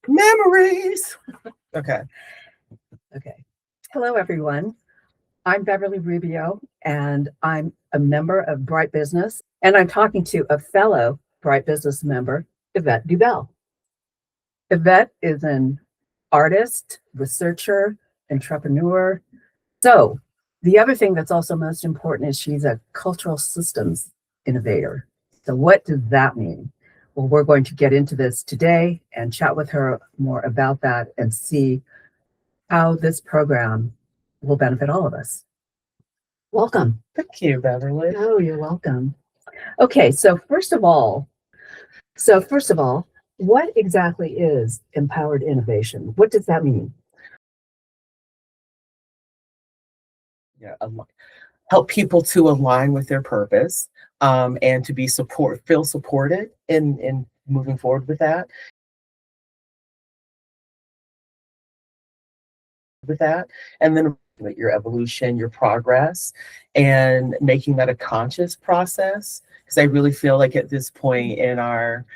Memories. Okay. Okay. Hello, everyone. I'm Beverly Rubio, and I'm a member of Bright Business, and I'm talking to a fellow Bright Business member, Yvette Dubel. Yvette is an artist, researcher, entrepreneur. So, the other thing that's also most important is she's a cultural systems innovator. So, what does that mean? Well, we're going to get into this today and chat with her more about that and see how this program will benefit all of us. Welcome. Thank you, Beverly. Oh, you're welcome. Okay, so first of all, what exactly is empowered innovation? What does that mean? Yeah, help people to align with their purpose, and to feel supported in moving forward with that. And then your evolution, your progress, and making that a conscious process. Because I really feel like at this point in our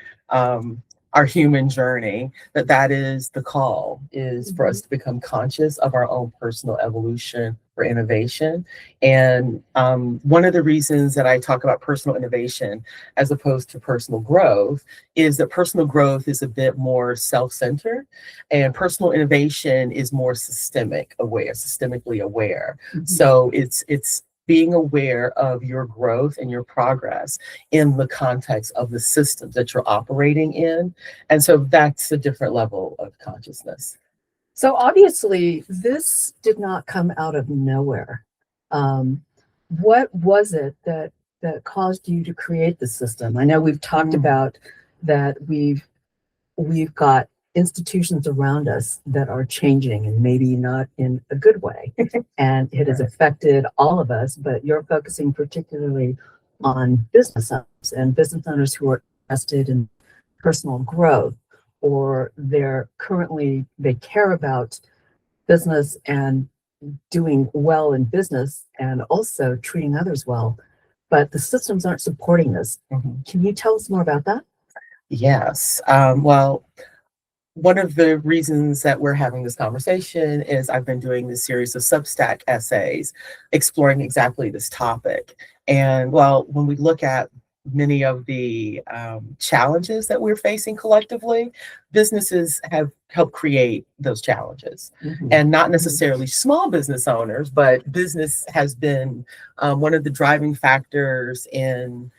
human journey, that is the call, is for us to become conscious of our own personal evolution for innovation. And one of the reasons that I talk about personal innovation as opposed to personal growth is that personal growth is a bit more self-centered, and personal innovation is more systemically aware. So it's being aware of your growth and your progress in the context of the systems that you're operating in. And so that's a different level of consciousness. So obviously, this did not come out of nowhere. What was it that caused you to create the system? I know we've talked about that we've got institutions around us that are changing, and maybe not in a good way. And it has affected all of us, but you're focusing particularly on business owners and business owners who are invested in personal growth, or they care about business and doing well in business and also treating others well, but the systems aren't supporting this. Can you tell us more about that? Yes. Well, one of the reasons that we're having this conversation is I've been doing this series of Substack essays exploring exactly this topic. And well, when we look at many of the challenges that we're facing collectively, businesses have helped create those challenges. And not necessarily small business owners, but business has been one of the driving factors in,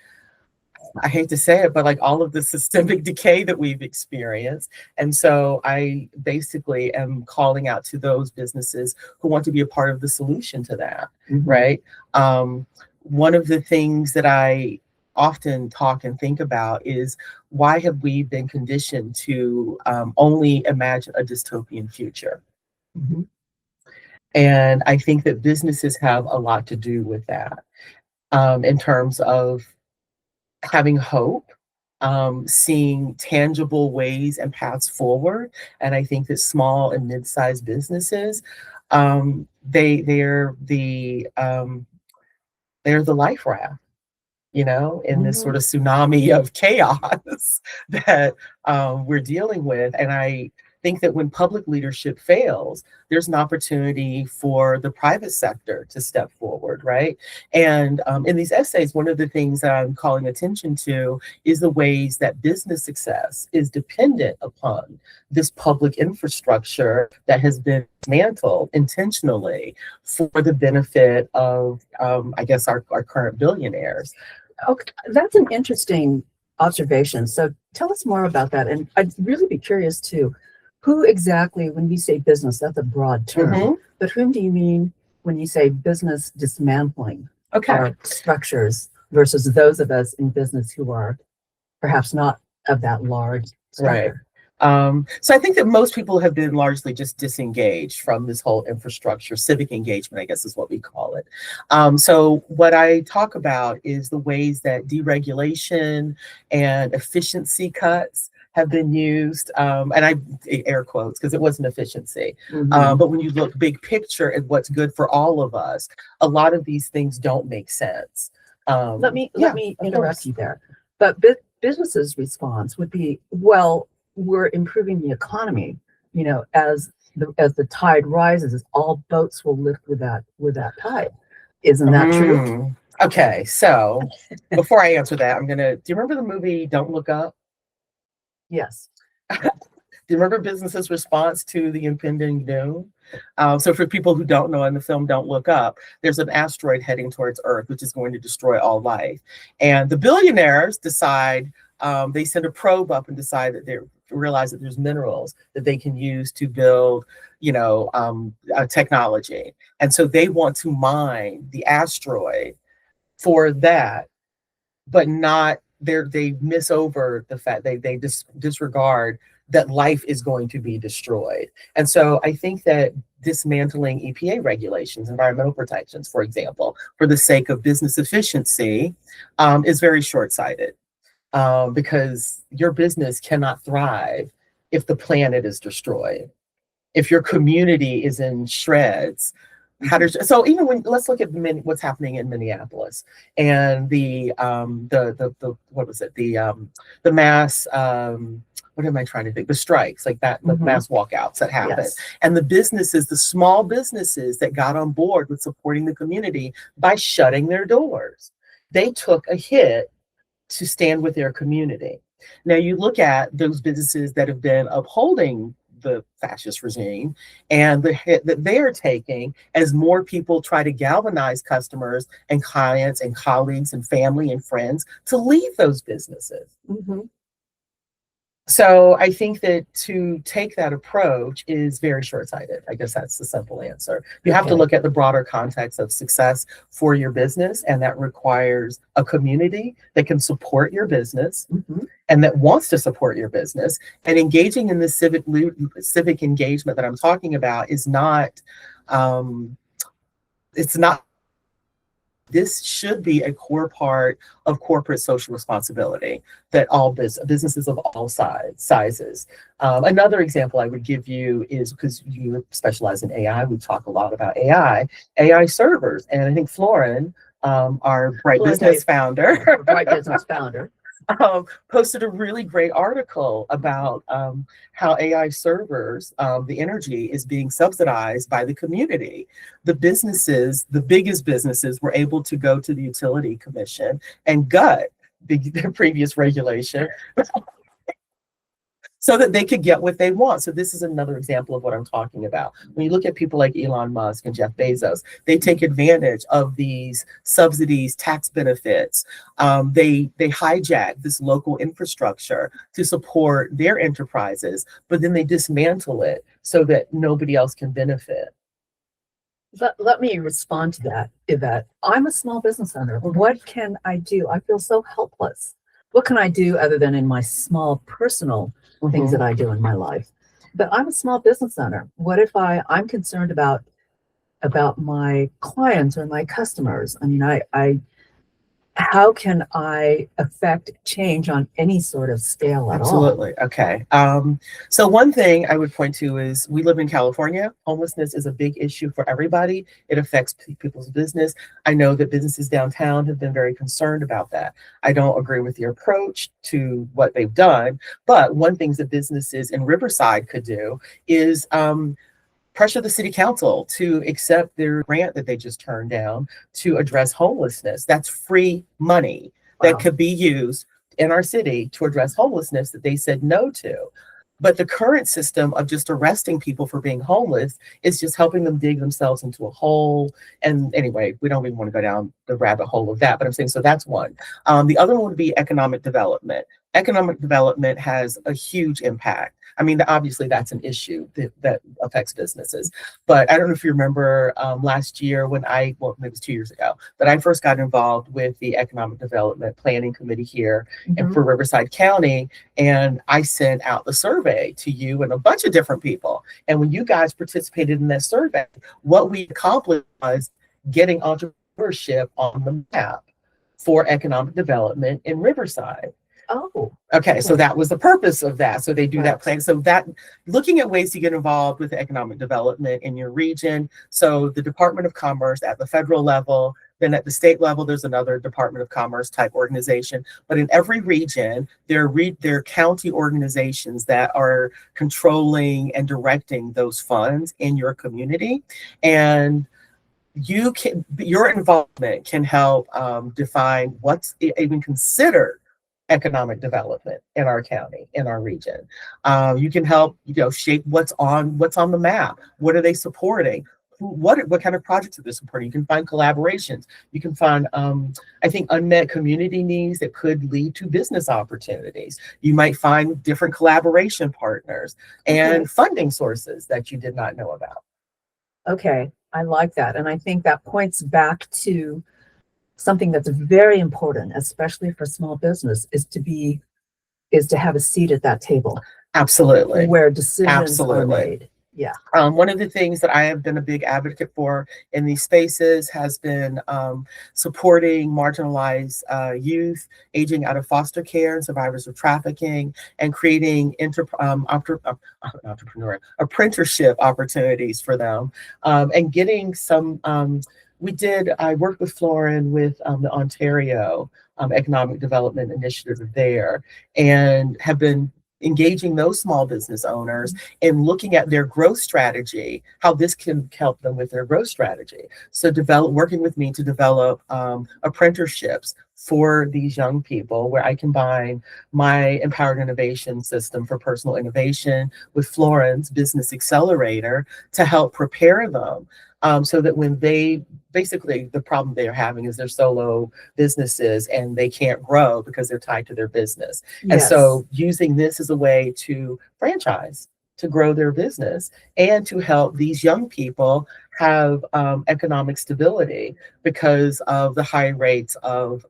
I hate to say it, but like all of the systemic decay that we've experienced. And so I basically am calling out to those businesses who want to be a part of the solution to that, right? One of the things that I often talk and think about is, why have we been conditioned to only imagine a dystopian future? And I think that businesses have a lot to do with that, in terms of having hope, seeing tangible ways and paths forward. And I think that small and mid-sized businesses, they're the life raft, in this sort of tsunami of chaos that we're dealing with. And I think that when public leadership fails, there's an opportunity for the private sector to step forward, right? And in these essays, one of the things that I'm calling attention to is the ways that business success is dependent upon this public infrastructure that has been dismantled intentionally for the benefit of, I guess, our current billionaires. Okay, that's an interesting observation. So tell us more about that. And I'd really be curious too, who exactly, when you say business, that's a broad term, but whom do you mean when you say business dismantling our structures versus those of us in business who are perhaps not of that large structure? So I think that most people have been largely just disengaged from this whole infrastructure. Civic engagement, I guess, is what we call it. So what I talk about is the ways that deregulation and efficiency cuts have been used, and I air quotes because it wasn't efficiency. But when you look big picture at what's good for all of us, a lot of these things don't make sense. Let me interrupt you there. But business's response would be, well, we're improving the economy, as the tide rises, all boats will lift with that tide. Isn't that true? Okay, so before I answer that, do you remember the movie Don't Look Up? Yes. Do you remember businesses' response to the impending doom? So for people who don't know, in the film Don't Look Up, there's an asteroid heading towards Earth, which is going to destroy all life. And the billionaires decide, they send a probe up and decide that they realize that there's minerals that they can use to build, technology. And so they want to mine the asteroid for that, but not, they miss over the fact they disregard that life is going to be destroyed. And so I think that dismantling EPA regulations, environmental protections, for example, for the sake of business efficiency, is very short-sighted, because your business cannot thrive if the planet is destroyed. If your community is in shreds, so even when, let's look at what's happening in Minneapolis and the what was it, the mass, what am I trying to think? The strikes, like that, the mass walkouts that happened. Yes. And the businesses, the small businesses that got on board with supporting the community by shutting their doors, they took a hit to stand with their community. Now you look at those businesses that have been upholding the fascist regime and the hit that they are taking as more people try to galvanize customers and clients and colleagues and family and friends to leave those businesses. So I think that to take that approach is very short-sighted. I guess that's the simple answer. You have to look at the broader context of success for your business, and that requires a community that can support your business and that wants to support your business. And engaging in this civic engagement that I'm talking about is not, this should be a core part of corporate social responsibility that all businesses of all sizes. Another example I would give you is, because you specialize in AI, we talk a lot about AI servers. And I think Florin, our Bright Business founder, posted a really great article about how AI servers, the energy is being subsidized by the community. The businesses, the biggest businesses, were able to go to the utility commission and gut the previous regulation so that they could get what they want. So this is another example of what I'm talking about. When you look at people like Elon Musk and Jeff Bezos, they take advantage of these subsidies, tax benefits. They hijack this local infrastructure to support their enterprises, but then they dismantle it so that nobody else can benefit. Let me respond to that, Yvette. I'm a small business owner. What can I do? I feel so helpless. What can I do other than in my small personal things that I do in my life? But I'm a small business owner. What if I'm concerned about my clients or my customers? I mean, how can I affect change on any sort of scale at all? Absolutely. Okay. So one thing I would point to is we live in California. Homelessness is a big issue for everybody. It affects people's business. I know that businesses downtown have been very concerned about that. I don't agree with your approach to what they've done, but one thing that businesses in Riverside could do is pressure the city council to accept their grant that they just turned down to address homelessness. That's free money that could be used in our city to address homelessness that they said no to. But the current system of just arresting people for being homeless is just helping them dig themselves into a hole. And anyway, we don't even want to go down the rabbit hole of that, but I'm saying, so that's one. The other one would be economic development. Economic development has a huge impact. I mean, obviously that's an issue that affects businesses. But I don't know if you remember last year when maybe it was 2 years ago, that I first got involved with the Economic Development Planning Committee here and for Riverside County. And I sent out the survey to you and a bunch of different people. And when you guys participated in that survey, what we accomplished was getting entrepreneurship on the map for economic development in Riverside. Oh, okay. So that was the purpose of that. So they do that plan. So that looking at ways to get involved with economic development in your region. So the Department of Commerce at the federal level, Then at the state level, there's another Department of Commerce type organization. But in every region, there are county organizations that are controlling and directing those funds in your community. And your involvement can help define what's even considered economic development in our county, in our region. You can help, shape what's on the map. What are they supporting? What kind of projects are they supporting? You can find collaborations. You can find, I think, unmet community needs that could lead to business opportunities. You might find different collaboration partners and funding sources that you did not know about. Okay, I like that. And I think that points back to something that's very important, especially for small business, is to have a seat at that table. Absolutely. Where decisions Absolutely. are made. Yeah. One of the things that I have been a big advocate for in these spaces has been supporting marginalized youth aging out of foster care and survivors of trafficking, and creating apprenticeship opportunities for them, and getting some. I worked with Florin with the Ontario Economic Development Initiative there, and have been engaging those small business owners and looking at their growth strategy, how this can help them with their growth strategy. So working with me to develop apprenticeships for these young people, where I combine my empowered innovation system for personal innovation with Florin's business accelerator to help prepare them, so that when basically the problem they're having is they're solo businesses and they can't grow because they're tied to their business. Yes. And so using this as a way to franchise, to grow their business, and to help these young people have economic stability because of the high rates of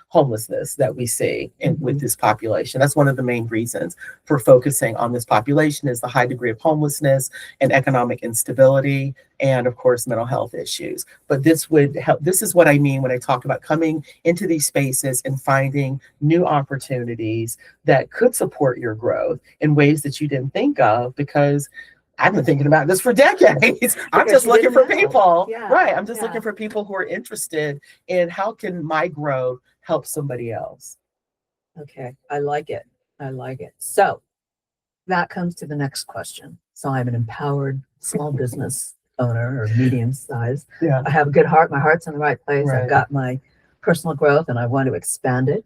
homelessness that we see with this population. That's one of the main reasons for focusing on this population, is the high degree of homelessness and economic instability, and of course, mental health issues. But this would help. This is what I mean when I talk about coming into these spaces and finding new opportunities that could support your growth in ways that you didn't think of, because I've been thinking about this for decades. I'm just looking for people, right? I'm just looking for people who are interested in how can my growth help somebody else. Okay, I like it. I like it. So that comes to the next question. So I'm an empowered small business owner, or medium size. Yeah. I have a good heart. My heart's in the right place. Right. I've got my personal growth and I want to expand it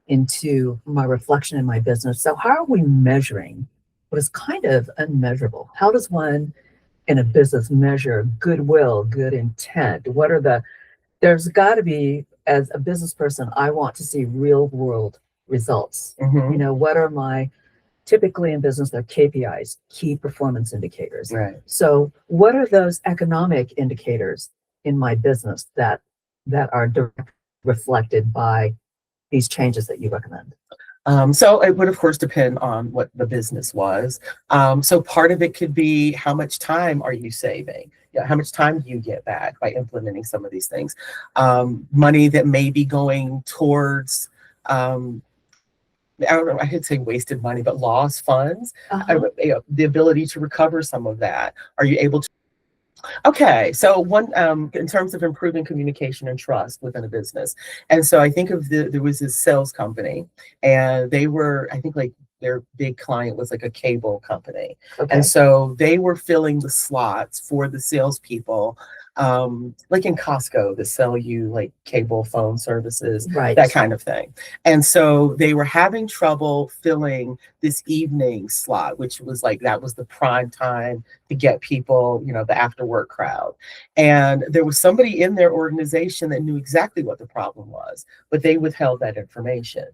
into my reflection in my business. So how are we measuring what is kind of unmeasurable? How does one in a business measure goodwill, good intent? There's got to be, as a business person, I want to see real world results. What are typically in business, they're KPIs, key performance indicators. Right. So what are those economic indicators in my business that are directly reflected by these changes that you recommend? So it would, of course, depend on what the business was. So part of it could be, how much time are you saving? How much time do you get back by implementing some of these things? Money that may be going towards, I don't know, I could say wasted money, but lost funds. The ability to recover some of that. Are you able to? Okay, so in terms of improving communication and trust within a business, and so I think there was this sales company, and they were, I think, like, their big client was like a cable company, and so they were filling the slots for the salespeople, like in Costco, to sell you like cable phone services, right, that kind of thing. And so they were having trouble filling this evening slot, which was like, that was the prime time to get people, the after work crowd. And there was somebody in their organization that knew exactly what the problem was, but they withheld that information.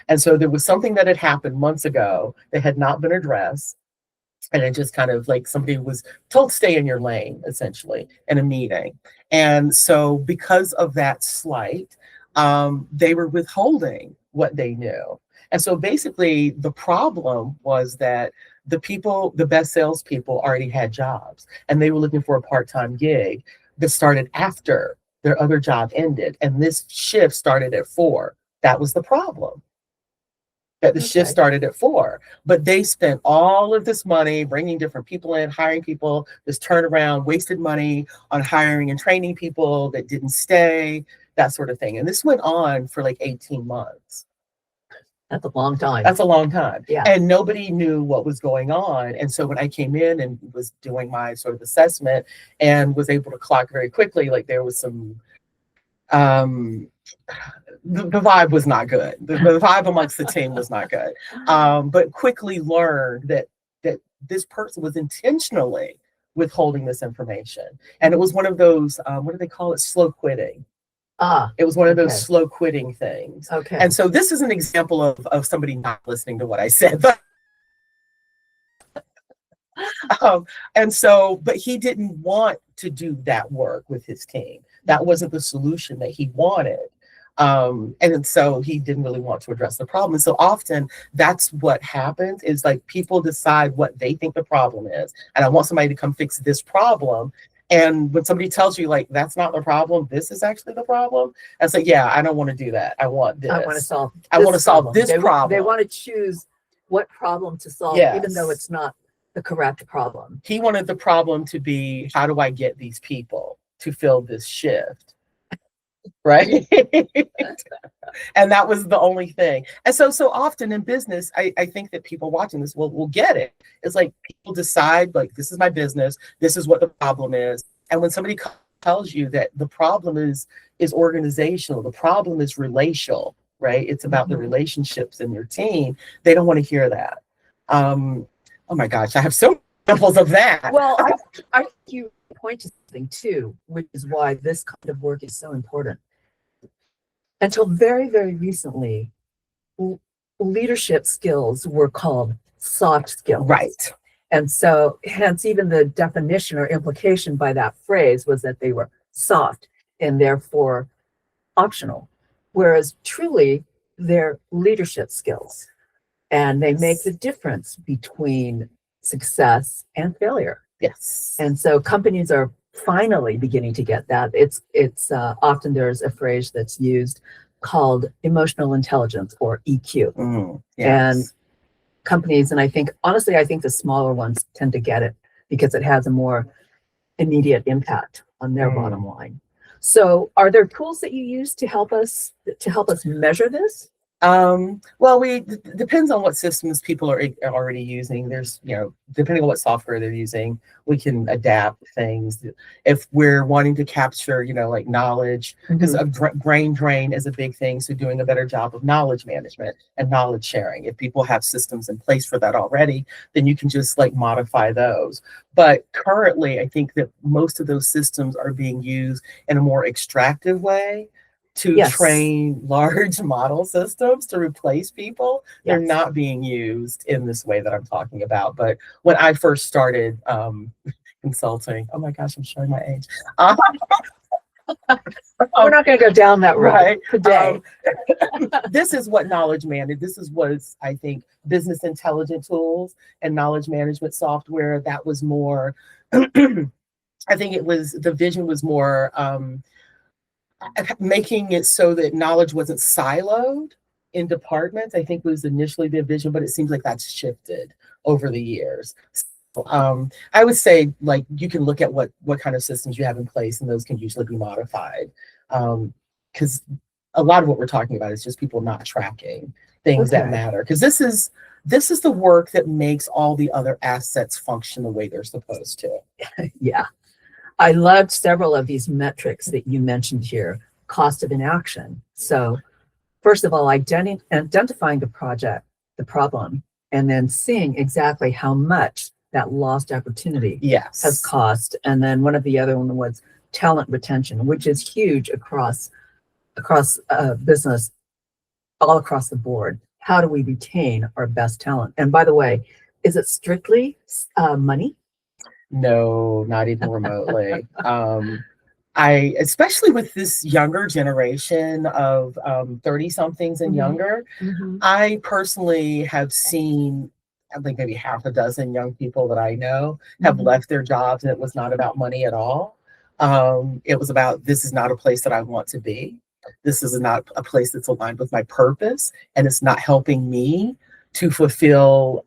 And so there was something that had happened months ago that had not been addressed. And it just kind of like, somebody was told, stay in your lane, essentially, in a meeting. And so because of that slight, they were withholding what they knew. And so basically the problem was that the best salespeople already had jobs, and they were looking for a part-time gig that started after their other job ended. And this shift started at 4. That was the problem. that the shift Okay. started at 4. But they spent all of this money bringing different people in, hiring people, just turned around, wasted money on hiring and training people that didn't stay, that sort of thing. And this went on for like 18 months. That's a long time. That's a long time. Yeah. And nobody knew what was going on. And so when I came in and was doing my sort of assessment and was able to clock very quickly, like there was some the vibe was not good. The vibe amongst the team was not good. But quickly learned that this person was intentionally withholding this information. And it was one of those, what do they call it? Slow quitting. It was one of those slow quitting things. Okay. And so this is an example of somebody not listening to what I said. But he didn't want to do that work with his team. That wasn't the solution that he wanted. And so he didn't really want to address the problem. And so often that's what happens is like people decide what they think the problem is. And I want somebody to come fix this problem. And when somebody tells you like, that's not the problem, this is actually the problem. I say, yeah, I don't want to do that. I want this. I want to solve this problem. They want to choose what problem to solve, even though it's not the correct problem. He wanted the problem to be, how do I get these people to fill this shift? Right. And that was the only thing. And so often in business, I think that people watching this will get it. It's like people decide like, this is my business. This is what the problem is. And when somebody tells you that the problem is organizational, the problem is relational, right? It's about the relationships in your team. They don't want to hear that. Oh my gosh, I have so many examples of that. Well, I think you point to something too, which is why this kind of work is so important. Until very, very recently, leadership skills were called soft skills. Right. And so hence even the definition or implication by that phrase was that they were soft and therefore optional, whereas truly they're leadership skills and they make the difference between success and failure. Yes. And so companies are finally beginning to get that. It's often there's a phrase that's used called emotional intelligence or EQ. Yes. And companies, and I think the smaller ones tend to get it because it has a more immediate impact on their bottom line. So are there tools that you use to help us measure this? Well, depends on what systems people are already using. There's, depending on what software they're using, we can adapt things. If we're wanting to capture, like knowledge, because a brain drain is a big thing. So doing a better job of knowledge management and knowledge sharing. If people have systems in place for that already, then you can just like modify those. But currently, I think that most of those systems are being used in a more extractive way to train large model systems to replace people. They're not being used in this way that I'm talking about. But when I first started consulting, oh my gosh, I'm showing my age. We're not going to go down that road today. This is what knowledge management, I think, business intelligence tools and knowledge management software. That was more, I think the vision was more, making it so that knowledge wasn't siloed in departments, I think was initially the vision, but it seems like that's shifted over the years. So, I would say like you can look at what kind of systems you have in place, and those can usually be modified. Because a lot of what we're talking about is just people not tracking things that matter. Because this is the work that makes all the other assets function the way they're supposed to. Yeah. I loved several of these metrics that you mentioned here, cost of inaction. So first of all, identifying the problem, and then seeing exactly how much that lost opportunity has cost. And then one of the other one was talent retention, which is huge across business, all across the board. How do we retain our best talent? And by the way, is it strictly money? No, not even remotely. Especially with this younger generation of 30-somethings and younger, I personally have seen, I think maybe half a dozen young people that I know have left their jobs, and it was not about money at all. It was about, this is not a place that I want to be This is not a place that's aligned with my purpose, and it's not helping me to fulfill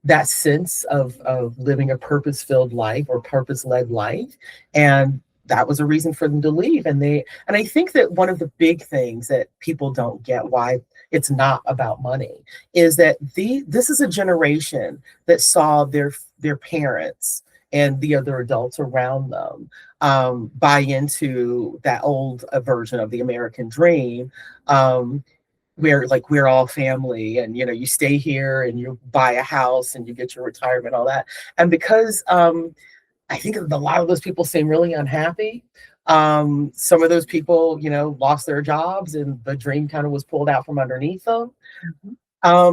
that sense of living a purpose-filled life or purpose-led life. And that was a reason for them to leave. And I think that one of the big things that people don't get why it's not about money is that this is a generation that saw their parents and the other adults around them buy into that old version of the American dream, where like we're all family, and you stay here and you buy a house and you get your retirement, all that. And because I think a lot of those people seem really unhappy. Some of those people, lost their jobs and the dream kind of was pulled out from underneath them.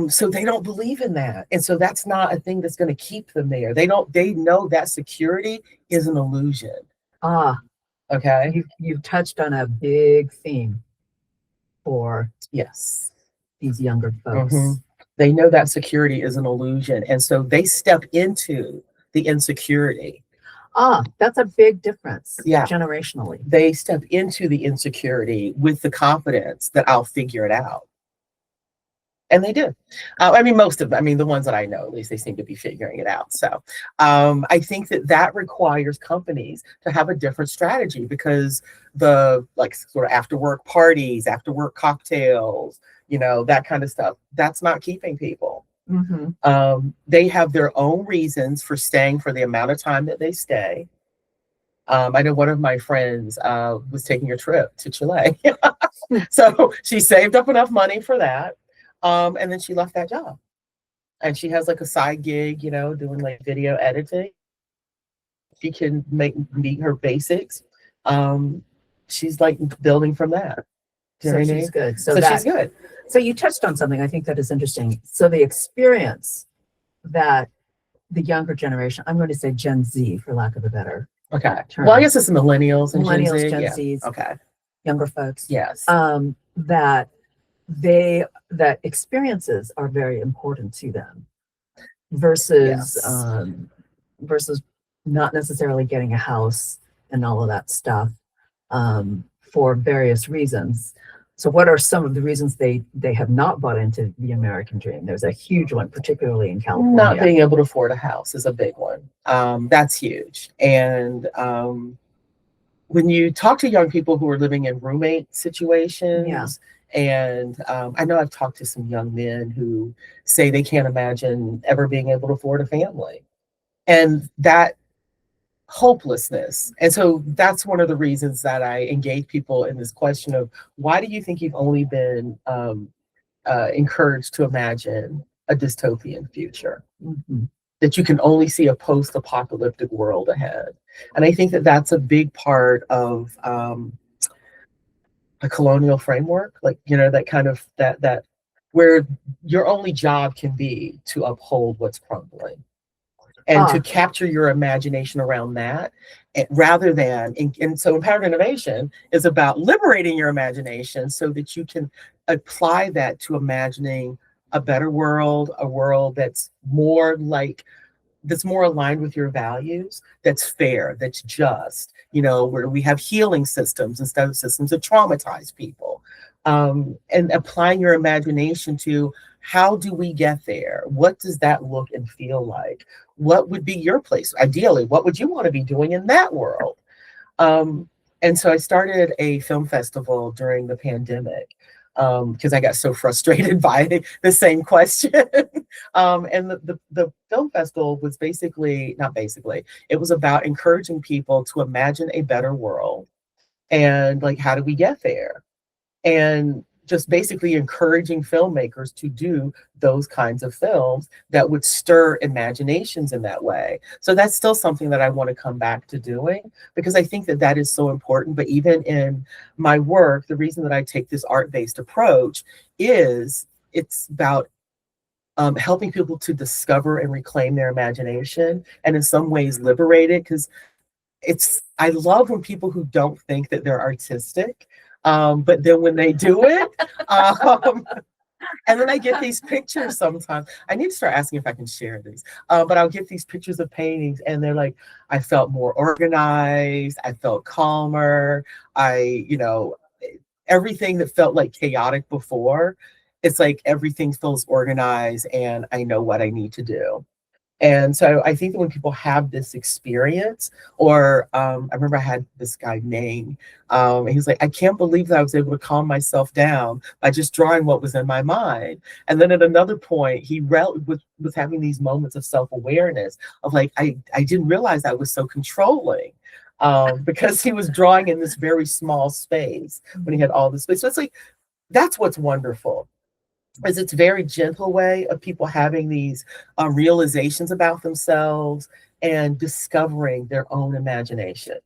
So they don't believe in that. And so that's not a thing that's going to keep them there. They know that security is an illusion. Okay. You've touched on a big theme for yes, these younger folks. They know that security is an illusion. And so they step into the insecurity. That's a big difference. Yeah. Generationally. They step into the insecurity with the confidence that I'll figure it out. And they do. I mean, most of them, the ones that I know, at least they seem to be figuring it out. So I think that requires companies to have a different strategy, because the sort of after work parties, after work cocktails, that kind of stuff, that's not keeping people. They have their own reasons for staying for the amount of time that they stay. I know one of my friends was taking a trip to Chile. So she saved up enough money for that. And then she left that job. And she has like a side gig, doing like video editing. She can meet her basics. She's like building from that. So she's good. So she's good. So you touched on something I think that is interesting. So the experience that the younger generation, I'm going to say Gen Z for lack of a better term. Well, I guess it's millennials and Gen Z. Zs. Okay. Younger folks. Yes. That experiences are very important to them versus not necessarily getting a house and all of that stuff for various reasons. So what are some of the reasons they have not bought into the American dream? There's a huge one, particularly in California. Not being able to afford a house is a big one. That's huge. And when you talk to young people who are living in roommate situations, and I know I've talked to some young men who say they can't imagine ever being able to afford a family, and that hopelessness. And so that's one of the reasons that I engage people in this question of, why do you think you've only been encouraged to imagine a dystopian future? That you can only see a post-apocalyptic world ahead. And I think that that's a big part of the colonial framework, that kind of that where your only job can be to uphold what's crumbling, and to capture your imagination around that, rather than and so empowered innovation is about liberating your imagination so that you can apply that to imagining a better world, a world that's more aligned with your values, that's fair, that's just, where we have healing systems instead of systems that traumatize people. And applying your imagination to, how do we get there? What does that look and feel like? What would be your place? Ideally, what would you want to be doing in that world? And so I started a film festival during the pandemic, because I got so frustrated by the same question. And the film festival was it was about encouraging people to imagine a better world, and how do we get there? And just basically encouraging filmmakers to do those kinds of films that would stir imaginations in that way. So that's still something that I want to come back to doing, because I think that is so important. But even in my work, the reason that I take this art-based approach is it's about helping people to discover and reclaim their imagination, and in some ways liberate it, because I love when people who don't think that they're artistic, but then when they do it, and then I get these pictures sometimes. I need to start asking if I can share these, but I'll get these pictures of paintings, and they're like, I felt more organized, I felt calmer, everything that felt like chaotic before, it's like everything feels organized and I know what I need to do. And so I think that when people have this experience, or I remember I had this guy Nang, and he was like, I can't believe that I was able to calm myself down by just drawing what was in my mind. And then at another point, he was having these moments of self-awareness of like, I didn't realize I was so controlling. Because he was drawing in this very small space when he had all this space. So it's like, that's what's wonderful, is it's a very gentle way of people having these realizations about themselves and discovering their own imagination.